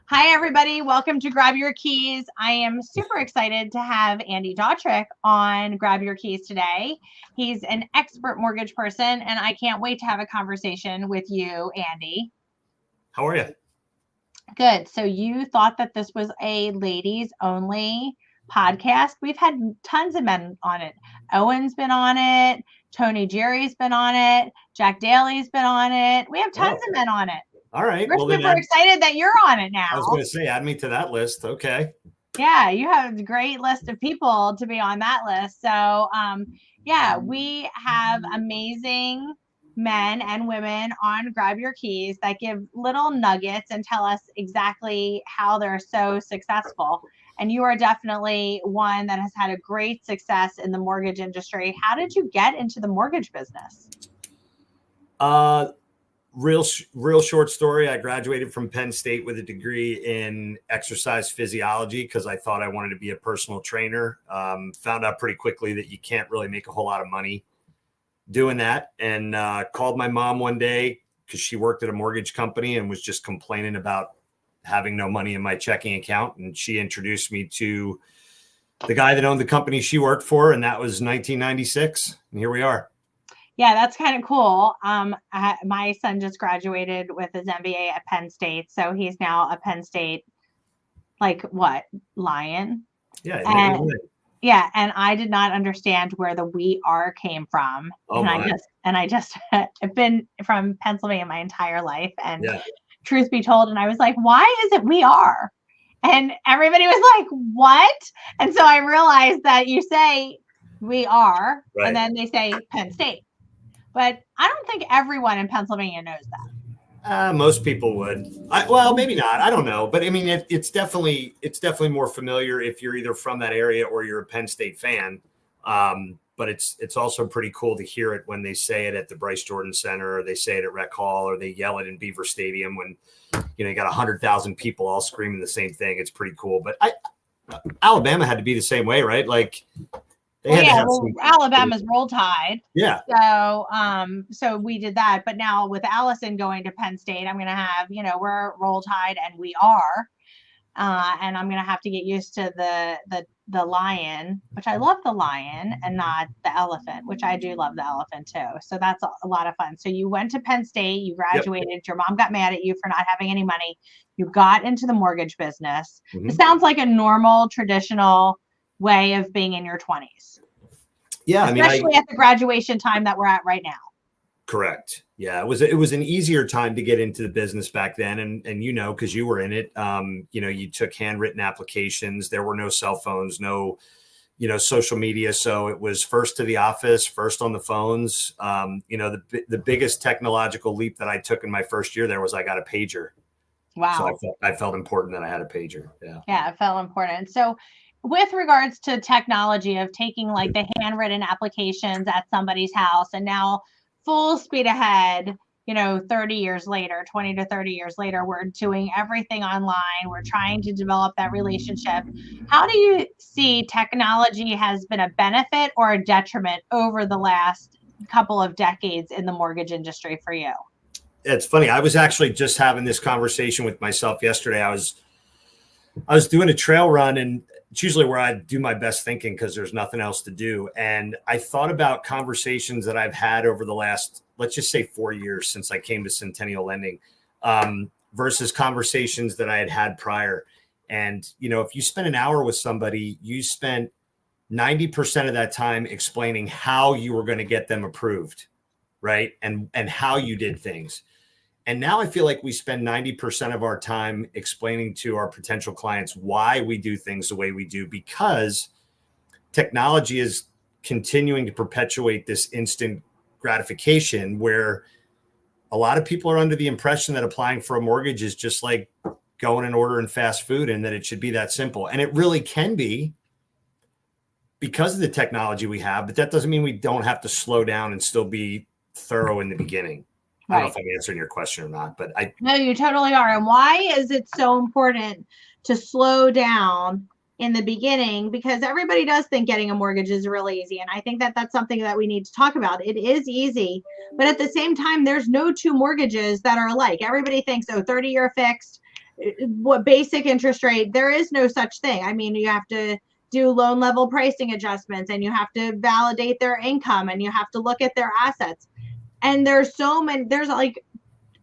Hi, everybody. Welcome to Grab Your Keys. I am super excited to have Andy Dautrich on Grab Your Keys today. He's an expert mortgage person, and I can't wait to have a conversation with you, Andy. How are you? Good. So you thought that this was a ladies only podcast. We've had tons of men on it. Owen's been on it. Tony Jerry's been on it. Jack Daly's been on it. We have tons of men on it. All right. We're super excited that you're on it now. I was going to say, add me to that list. Okay. Yeah, you have a great list of people to be on that list. So, yeah, we have amazing men and women on Grab Your Keys that give little nuggets and tell us exactly how they're so successful. And you are definitely one that has had a great success in the mortgage industry. How did you get into the mortgage business? Real short story. I graduated from Penn State with a degree in exercise physiology because I thought I wanted to be a personal trainer. Found out pretty quickly that you can't really make a whole lot of money doing that, and called my mom one day because she worked at a mortgage company and was just complaining about having no money in my checking account. And she introduced me to the guy that owned the company she worked for, and that was 1996. And here we are. Yeah, that's kind of cool. My son just graduated with his MBA at Penn State, so he's now a Penn State, Lion? Yeah. And I did not understand where the "we are" came from. Oh, I just have been from Pennsylvania my entire life. And truth be told, and I was like, why is it "we are"? And everybody was like, what? And so I realized that you say "we are," right, and then they say Penn State. But I don't think everyone in Pennsylvania knows that. Most people would. Well, maybe not. I don't know. But I mean, it's definitely more familiar if you're either from that area or you're a Penn State fan. But it's also pretty cool to hear it when they say it at the Bryce Jordan Center, or they say it at Rec Hall, or they yell it in Beaver Stadium when you got 100,000 people all screaming the same thing. It's pretty cool. But Alabama had to be the same way, right? Like. Alabama's Roll Tide. Yeah. So we did that. But now with Allison going to Penn State, I'm going to have, we're Roll Tide and we are. And I'm going to have to get used to the lion, which I love the lion, and not the elephant, which I do love the elephant too. So that's a lot of fun. So you went to Penn State, you graduated, Yep. Your mom got mad at you for not having any money. You got into the mortgage business. Mm-hmm. It sounds like a normal, traditional way of being in your 20s. Yeah, especially at the graduation time that we're at right now. Correct. Yeah, it was an easier time to get into the business back then, and because you were in it, you took handwritten applications. There were no cell phones, no, social media, so it was first to the office, first on the phones. The biggest technological leap that I took in my first year there was I got a pager. Wow. So I felt important that I had a pager. Yeah, it felt important. So with regards to technology of taking like the handwritten applications at somebody's house, and now full speed ahead, 30 years later, 20 to 30 years later, we're doing everything online. We're trying to develop that relationship. How do you see technology has been a benefit or a detriment over the last couple of decades in the mortgage industry for you? It's funny. I was actually just having this conversation with myself yesterday. I was doing a trail run, and it's usually where I do my best thinking because there's nothing else to do. And I thought about conversations that I've had over the last, let's just say 4 years since I came to Centennial Lending, versus conversations that I had prior. And, if you spend an hour with somebody, you spent 90% of that time explaining how you were going to get them approved, right? And how you did things. And now I feel like we spend 90% of our time explaining to our potential clients why we do things the way we do, because technology is continuing to perpetuate this instant gratification where a lot of people are under the impression that applying for a mortgage is just like going and ordering fast food, and that it should be that simple. And it really can be because of the technology we have, but that doesn't mean we don't have to slow down and still be thorough in the beginning. Right. I don't know if I'm answering your question or not, but No, you totally are. And why is it so important to slow down in the beginning? Because everybody does think getting a mortgage is really easy. And I think that that's something that we need to talk about. It is easy, but at the same time, there's no two mortgages that are alike. Everybody thinks, 30-year fixed, what basic interest rate, there is no such thing. I mean, you have to do loan level pricing adjustments, and you have to validate their income, and you have to look at their assets. And there's like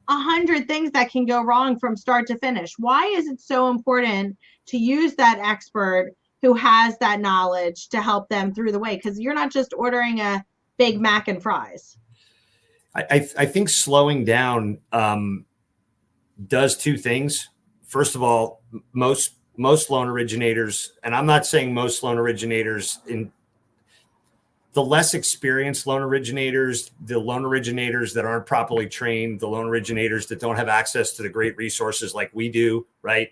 100 things that can go wrong from start to finish. Why is it so important to use that expert who has that knowledge to help them through the way? Because you're not just ordering a Big Mac and fries. I think slowing down does two things. First of all, most loan originators, and I'm not saying most loan originators, in the less experienced loan originators, the loan originators that aren't properly trained, the loan originators that don't have access to the great resources like we do, right?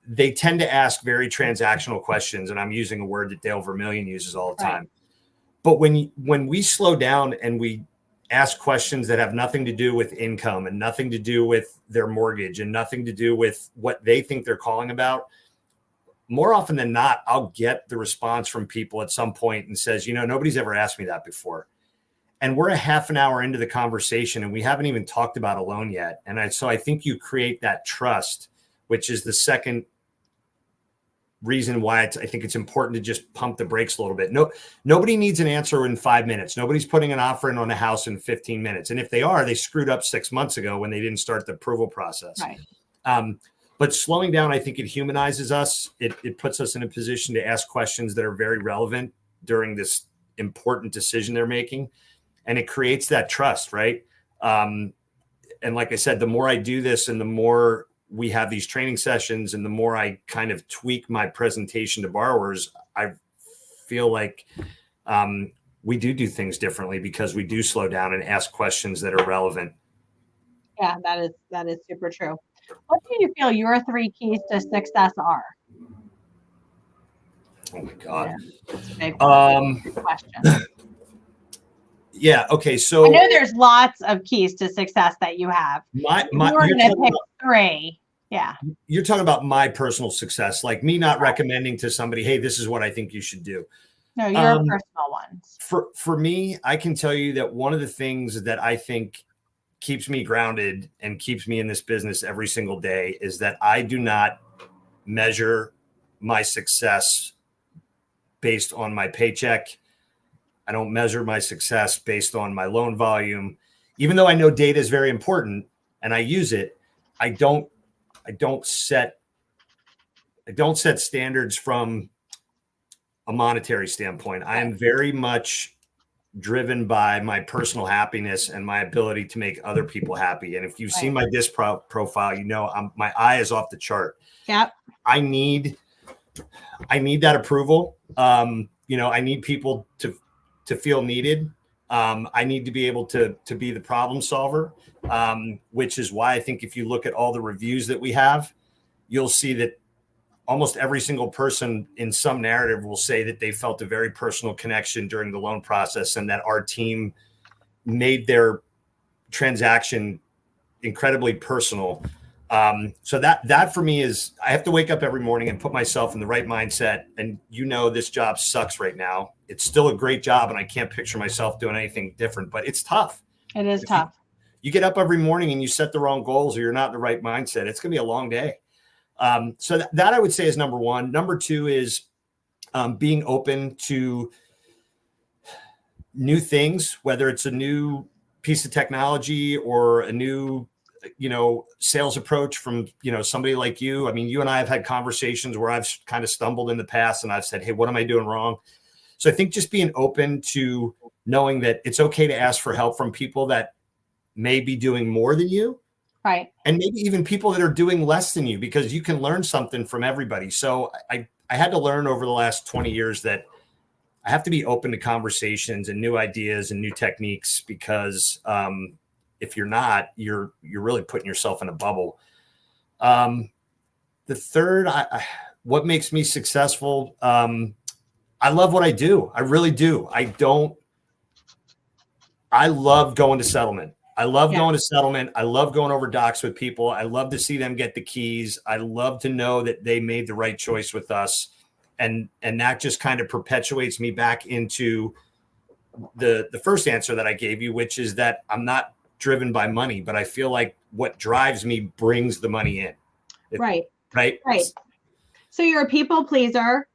They tend to ask very transactional questions, and I'm using a word that Dale Vermillion uses all the time. Right. But when we slow down and we ask questions that have nothing to do with income and nothing to do with their mortgage and nothing to do with what they think they're calling about, more often than not, I'll get the response from people at some point and says, nobody's ever asked me that before. And we're a half an hour into the conversation and we haven't even talked about a loan yet. And so I think you create that trust, which is the second reason why I think it's important to just pump the brakes a little bit. Nobody needs an answer in 5 minutes. Nobody's putting an offer in on a house in 15 minutes. And if they are, they screwed up 6 months ago when they didn't start the approval process. Right. But slowing down, I think it humanizes us. It puts us in a position to ask questions that are very relevant during this important decision they're making. And it creates that trust, right? And like I said, the more I do this and the more we have these training sessions and the more I kind of tweak my presentation to borrowers, I feel like we do things differently because we do slow down and ask questions that are relevant. Yeah, that is super true. What do you feel your 3 keys to success are? Oh my God. Yeah, big question. Yeah. Okay. So I know there's lots of keys to success that you have. You're going to pick 3. Yeah. You're talking about my personal success, like me not recommending to somebody, hey, this is what I think you should do. No, your personal ones. For me, I can tell you that one of the things that I think keeps me grounded and keeps me in this business every single day is that I do not measure my success based on my paycheck. I don't measure my success based on my loan volume. Even though I know data is very important and I use it, I don't set standards from a monetary standpoint. I am very much driven by my personal happiness and my ability to make other people happy. And if you've seen my disc profile, my eye is off the chart. Yep. I need that approval. I need people to feel needed. I need to be able to be the problem solver, which is why I think if you look at all the reviews that we have, you'll see that almost every single person in some narrative will say that they felt a very personal connection during the loan process and that our team made their transaction incredibly personal. So that for me is, I have to wake up every morning and put myself in the right mindset. And this job sucks right now. It's still a great job and I can't picture myself doing anything different, but it's tough. It is tough. You get up every morning and you set the wrong goals or you're not in the right mindset, it's going to be a long day. So that I would say is number one. Number 2 is being open to new things, whether it's a new piece of technology or a new, sales approach from, somebody like you. I mean, you and I have had conversations where I've kind of stumbled in the past and I've said, hey, what am I doing wrong? So I think just being open to knowing that it's okay to ask for help from people that may be doing more than you. Right. And maybe even people that are doing less than you, because you can learn something from everybody. So I had to learn over the last 20 years that I have to be open to conversations and new ideas and new techniques, because if you're not, you're really putting yourself in a bubble. The third, what makes me successful? I love what I do. I really do. I love going to settlement. I love going to settlement. I love going over docs with people. I love to see them get the keys. I love to know that they made the right choice with us. And that just kind of perpetuates me back into the first answer that I gave you, which is that I'm not driven by money, but I feel like what drives me brings the money in. Right. Right. So you're a people pleaser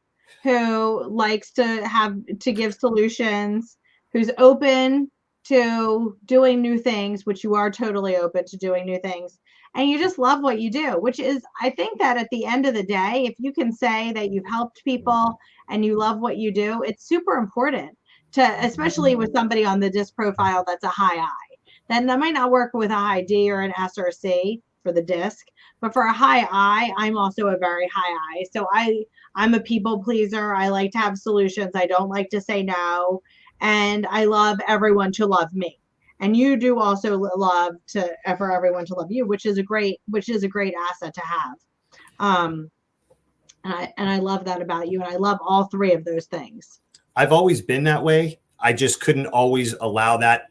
who likes to give solutions, who's open to doing new things, which you are totally open to doing new things. And you just love what you do, which is, I think that at the end of the day, if you can say that you've helped people and you love what you do, it's super important to, especially with somebody on the DISC profile that's a high I. Then that might not work with a high D or an S or a C for the DISC, but for a high I, I'm also a very high I. So I'm a people pleaser. I like to have solutions. I don't like to say no. And I love everyone to love me. And you do also love for everyone to love you, which is a great asset to have. And I love that about you. And I love all three of those things. I've always been that way. I just couldn't always allow that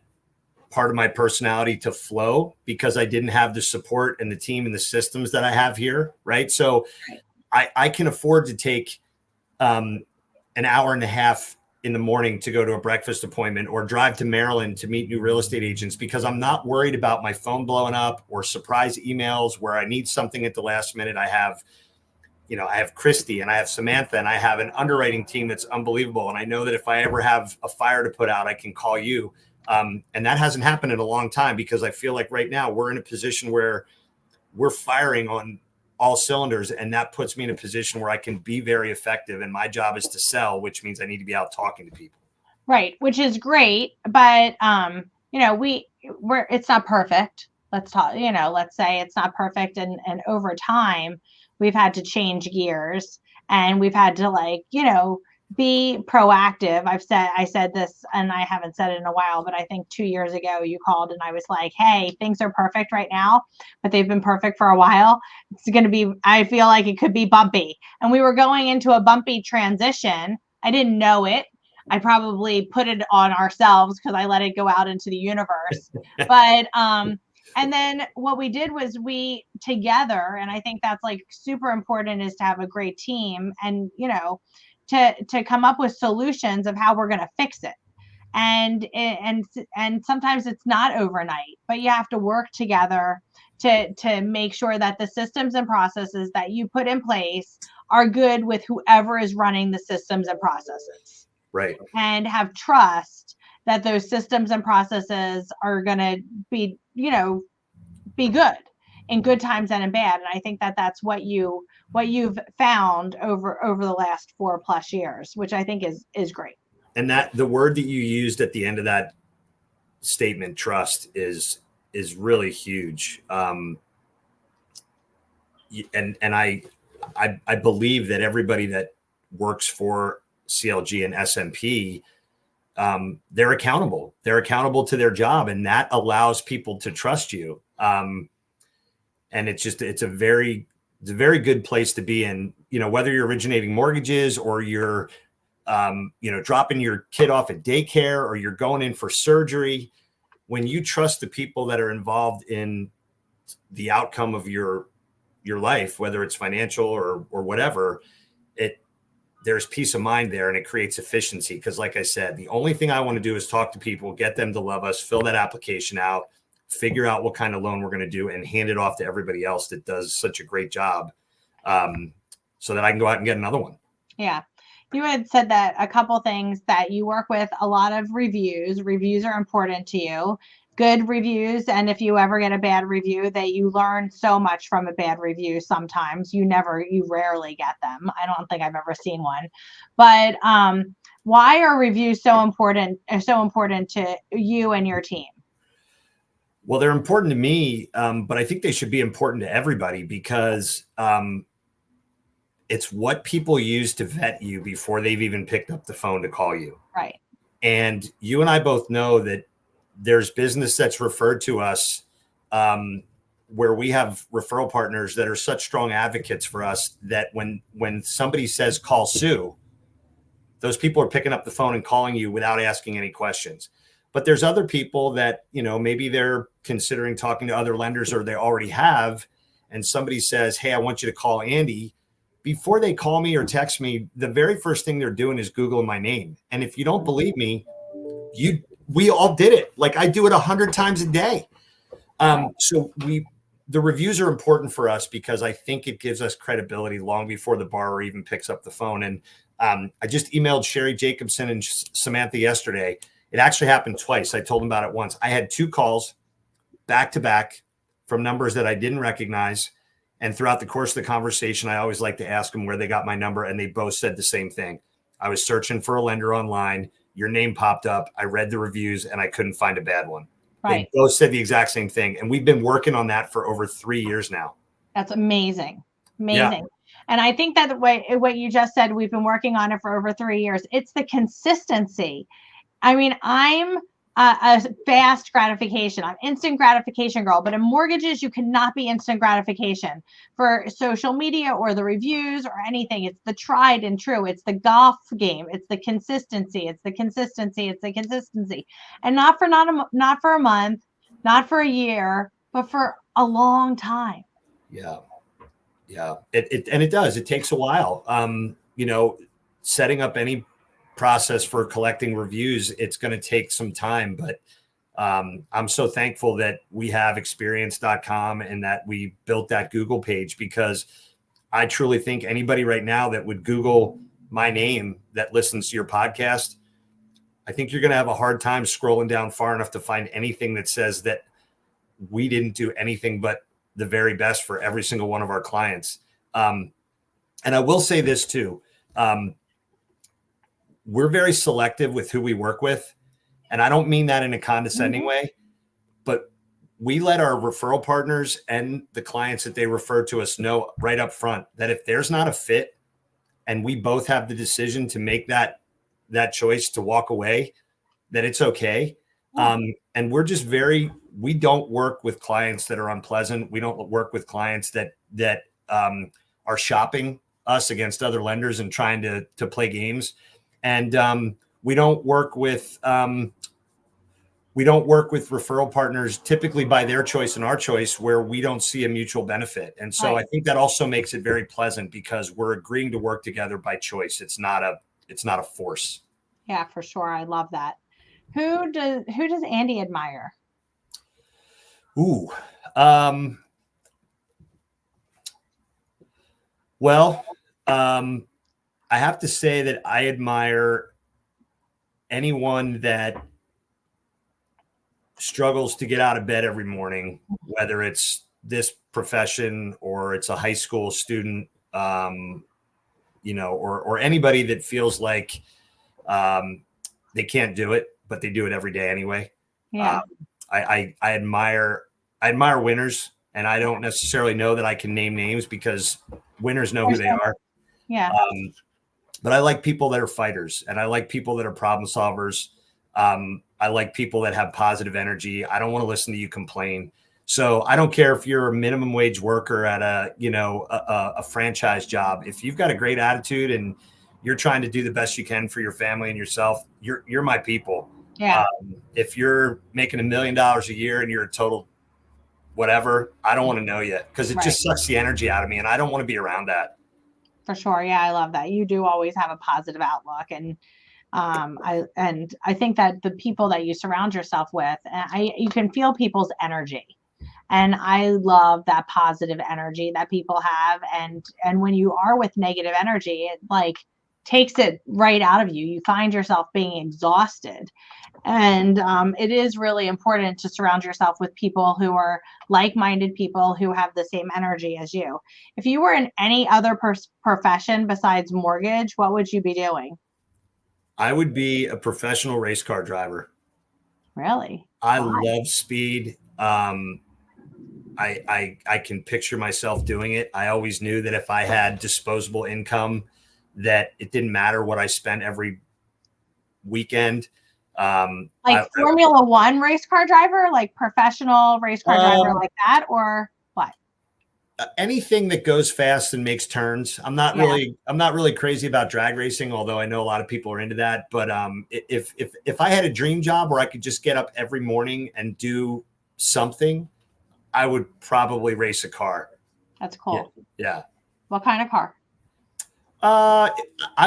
part of my personality to flow because I didn't have the support and the team and the systems that I have here. Right. So I can afford to take an hour and a half in the morning to go to a breakfast appointment or drive to Maryland to meet new real estate agents because I'm not worried about my phone blowing up or surprise emails where I need something at the last minute. I have Christy and I have Samantha and I have an underwriting team that's unbelievable. And I know that if I ever have a fire to put out, I can call you. And that hasn't happened in a long time because I feel like right now we're in a position where we're firing on all cylinders. And that puts me in a position where I can be very effective. And my job is to sell, which means I need to be out talking to people. Right. Which is great. But, it's not perfect. Let's say it's not perfect. And over time, we've had to change gears and we've had to be proactive. I said this and I haven't said it in a while, but I think 2 years ago you called and I was like, hey, things are perfect right now, but they've been perfect for a while. I feel like it could be bumpy. And we were going into a bumpy transition. I didn't know it. I probably put it on ourselves because I let it go out into the universe. But, and then what we did was we together, and I think that's super important is to have a great team and, to come up with solutions of how we're going to fix it. And sometimes it's not overnight, but you have to work together to make sure that the systems and processes that you put in place are good with whoever is running the systems and processes. Right. And have trust that those systems and processes are going to be good in good times and in bad. And I think that that's what you've found over the last 4+ years, which I think is great. And that the word that you used at the end of that statement, trust, is really huge. And I believe that everybody that works for CLG and SMP, they're accountable. They're accountable to their job, and that allows people to trust you. And it's a very good place to be in, whether you're originating mortgages or you're, dropping your kid off at daycare or you're going in for surgery. When you trust the people that are involved in the outcome of your life, whether it's financial or whatever, there's peace of mind there and it creates efficiency. Because like I said, the only thing I want to do is talk to people, get them to love us, fill that application out, figure out what kind of loan we're going to do and hand it off to everybody else that does such a great job, so that I can go out and get another one. Yeah. You had said that a couple things that you work with a lot of reviews. Reviews are important to you. Good reviews. And if you ever get a bad review, that you learn so much from a bad review. Sometimes you rarely get them. I don't think I've ever seen one, but, why are reviews so important to you and your team? Well, they're important to me, but I think they should be important to everybody because it's what people use to vet you before they've even picked up the phone to call you. Right. And you and I both know that there's business that's referred to us where we have referral partners that are such strong advocates for us that when somebody says call Sue, those people are picking up the phone and calling you without asking any questions. But there's other people that, maybe they're considering talking to other lenders or they already have, and somebody says, hey, I want you to call Andy. Before they call me or text me, the very first thing they're doing is Googling my name. And if you don't believe me, we all did it. Like I do it 100 times a day. So the reviews are important for us because I think it gives us credibility long before the borrower even picks up the phone. And I just emailed Sherry Jacobson and Samantha yesterday. It actually happened twice. I told them about it once. I had 2 calls back to back from numbers that I didn't recognize. And throughout the course of the conversation, I always like to ask them where they got my number. And they both said the same thing. I was searching for a lender online. Your name popped up. I read the reviews and I couldn't find a bad one. Right. They both said the exact same thing. And we've been working on that for over 3 years now. That's amazing. Yeah. Amazing. And I think that what you just said, we've been working on it for over 3 years. It's the consistency. I mean, I'm a fast gratification. I'm instant gratification girl, but in mortgages, you cannot be instant gratification. For social media or the reviews or anything, it's the tried and true. It's the golf game. It's the consistency. It's the consistency. It's the consistency. And not for a month, not for a year, but for a long time. Yeah. Yeah. It does. It takes a while. Setting up any process for collecting reviews, it's going to take some time, but I'm so thankful that we have experience.com and that we built that Google page, because I truly think anybody right now that would Google my name that listens to your podcast, I think you're going to have a hard time scrolling down far enough to find anything that says that we didn't do anything but the very best for every single one of our clients. And I will say this too. We're very selective with who we work with. And I don't mean that in a condescending way, but we let our referral partners and the clients that they refer to us know right up front that if there's not a fit and we both have the decision to make that choice to walk away, that it's okay. And we're just we don't work with clients that are unpleasant. We don't work with clients that are shopping us against other lenders and trying to play games. And we don't work with referral partners typically by their choice and our choice where we don't see a mutual benefit. And so I think that also makes it very pleasant because we're agreeing to work together by choice. It's not a force. Yeah, for sure. I love that. Who does Andy admire? Ooh. I have to say that I admire anyone that struggles to get out of bed every morning, whether it's this profession or it's a high school student, or anybody that feels like they can't do it, but they do it every day anyway. Yeah. I admire winners, and I don't necessarily know that I can name names because winners know who they are. Yeah. But I like people that are fighters, and I like people that are problem solvers. I like people that have positive energy. I don't want to listen to you complain. So I don't care if you're a minimum wage worker at a franchise job. If you've got a great attitude and you're trying to do the best you can for your family and yourself, you're my people. Yeah. If you're making $1 million a year and you're a total whatever, I don't want to know you because it just sucks the energy out of me, and I don't want to be around that. For sure. Yeah, I love that. You do always have a positive outlook, and I think that the people that you surround yourself with, you can feel people's energy, and I love that positive energy that people have. And when you are with negative energy, it like takes it right out of you. You find yourself being exhausted. And it is really important to surround yourself with people who are like-minded people who have the same energy as you. If you were in any other profession besides mortgage, what would you be doing? I would be a professional race car driver. Really? I love speed. I can picture myself doing it. I always knew that if I had disposable income, that it didn't matter what I spent every weekend. Formula One race car driver, like professional race car driver like that, or what? Anything that goes fast and makes turns. I'm not really crazy about drag racing, although I know a lot of people are into that. But if I had a dream job where I could just get up every morning and do something, I would probably race a car. That's cool. Yeah. What kind of car? I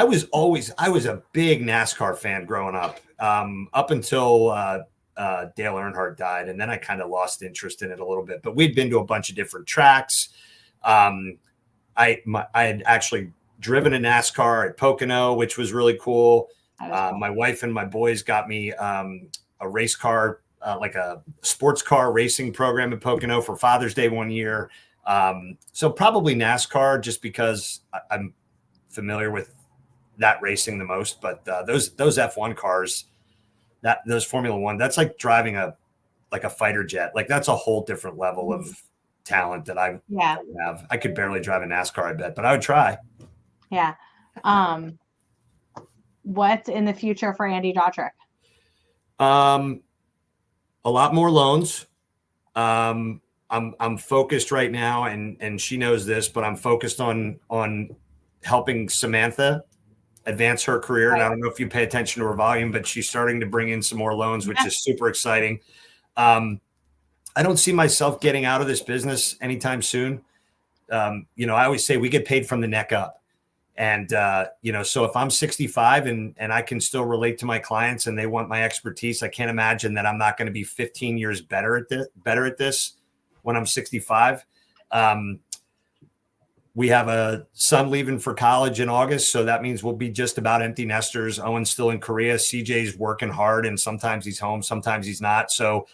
was a big NASCAR fan growing up. Up until Dale Earnhardt died, and then I kind of lost interest in it a little bit. But we'd been to a bunch of different tracks. I had actually driven a NASCAR at Pocono, which was really cool. Cool. My wife and my boys got me a race car, like a sports car racing program at Pocono for Father's Day one year. So probably NASCAR, just because I'm familiar with that racing the most. But those F1 cars, those Formula One, that's like driving a fighter jet. Like that's a whole different level of talent that I have. I could barely drive a NASCAR, I bet, but I would try. Yeah. What's in the future for Andy Dautrich? A lot more loans. I'm focused right now, and she knows this, but I'm focused on helping Samantha advance her career. Right. And I don't know if you pay attention to her volume, but she's starting to bring in some more loans, which is super exciting. I don't see myself getting out of this business anytime soon. I always say we get paid from the neck up. And, so if I'm 65 and I can still relate to my clients and they want my expertise, I can't imagine that I'm not going to be 15 years better at this when I'm 65. We have a son leaving for college in August, so that means we'll be just about empty nesters. Owen's still in Korea. CJ's working hard, and sometimes he's home, sometimes he's not. So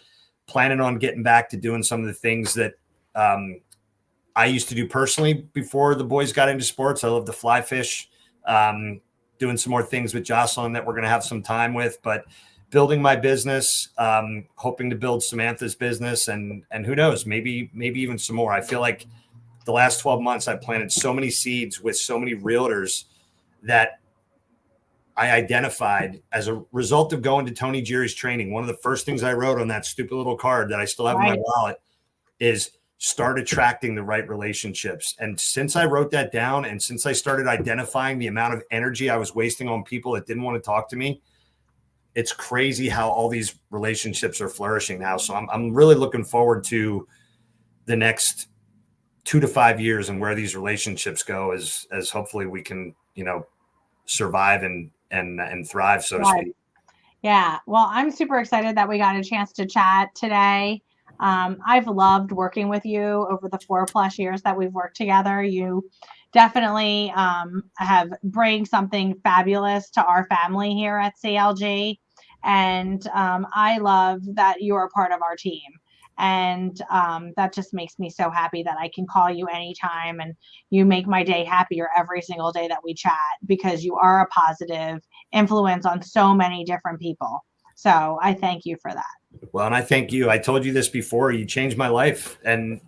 planning on getting back to doing some of the things that I used to do personally before the boys got into sports. I love to fly fish, doing some more things with Jocelyn that we're going to have some time with, but building my business, hoping to build Samantha's business, and who knows, maybe even some more. I feel like the last 12 months, I planted so many seeds with so many realtors that I identified as a result of going to Tony Jerry's training. One of the first things I wrote on that stupid little card that I still have in my wallet is start attracting the right relationships. And since I wrote that down, and since I started identifying the amount of energy I was wasting on people that didn't want to talk to me, it's crazy how all these relationships are flourishing now. So I'm really looking forward to the next 2 to 5 years and where these relationships go, as hopefully we can, survive and thrive, so to speak. Yeah. Well, I'm super excited that we got a chance to chat today. I've loved working with you over the 4+ years that we've worked together. You definitely have bring something fabulous to our family here at CLG. And I love that you're a part of our team. And that just makes me so happy that I can call you anytime, and you make my day happier every single day that we chat, because you are a positive influence on so many different people. So I thank you for that. Well, and I thank you. I told you this before. You changed my life, and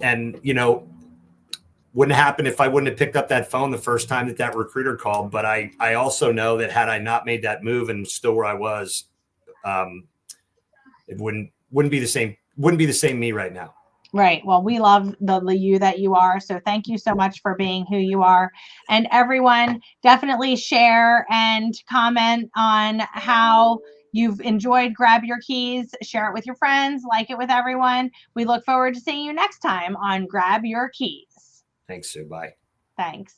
wouldn't happen if I wouldn't have picked up that phone the first time that recruiter called. But I also know that had I not made that move and still where I was, it wouldn't be the same. Wouldn't be the same me right now. Right. Well, we love the you that you are. So thank you so much for being who you are. And everyone, definitely share and comment on how you've enjoyed Grab Your Keys. Share it with your friends, like it with everyone. We look forward to seeing you next time on Grab Your Keys. Thanks, Sue. Bye. Thanks.